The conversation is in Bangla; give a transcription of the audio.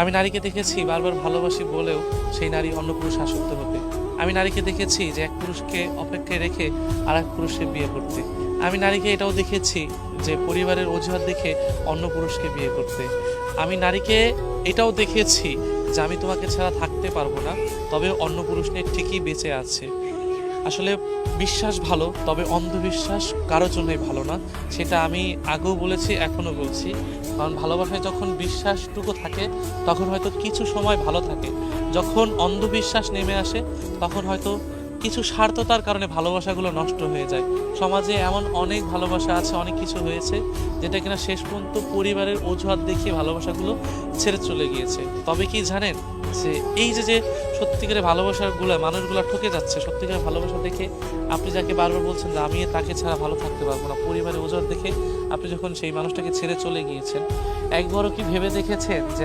আমি নারীকে দেখেছি বারবার ভালোবাসি বলেও সেই নারী অন্য পুরুষে আসক্ত হতে। আমি নারীকে দেখেছি যে এক পুরুষকে অপেক্ষায় রেখে আর এক পুরুষকে বিয়ে করতে। আমি নারীকে এটাও দেখেছি যে পরিবারের অজুহাত দেখে অন্য পুরুষকে বিয়ে করতে। আমি নারীকে এটাও দেখেছি যে আমি তোমাকে ছাড়া থাকতে পারবো না, তবে অন্য পুরুষ নিয়ে ঠিকই বেঁচে আছে। আসলে বিশ্বাস ভালো, তবে অন্ধবিশ্বাস কারোর জন্যই ভালো না। সেটা আমি আগেও বলেছি, এখনও বলছি। কারণ ভালোবাসায় যখন বিশ্বাসটুকু থাকে তখন হয়তো কিছু সময় ভালো থাকে, যখন অন্ধবিশ্বাস নেমে আসে তখন হয়তো কিছু স্বার্থতার কারণে ভালোবাসাগুলো নষ্ট হয়ে যায়। সমাজে এমন অনেক ভালোবাসা আছে, অনেক কিছু হয়েছে যেটা কিনা শেষ পর্যন্ত পরিবারের অজুহাত দেখিয়ে ভালোবাসাগুলো ছেড়ে চলে গিয়েছে। তবে কি জানেন যে এই যে সত্যিকারের ভালোবাসাগুলো মানুষগুলো ঠকে যাচ্ছে, সত্যিকারের ভালোবাসা দেখে আপনি যাকে বারবার বলছেন যে আমি তাকে ছাড়া ভালো থাকতে পারবো না, পরিবারের অজুহাত দেখে আপনি যখন সেই মানুষটাকে ছেড়ে চলে গিয়েছেন, একবারও কি ভেবে দেখেছেন যে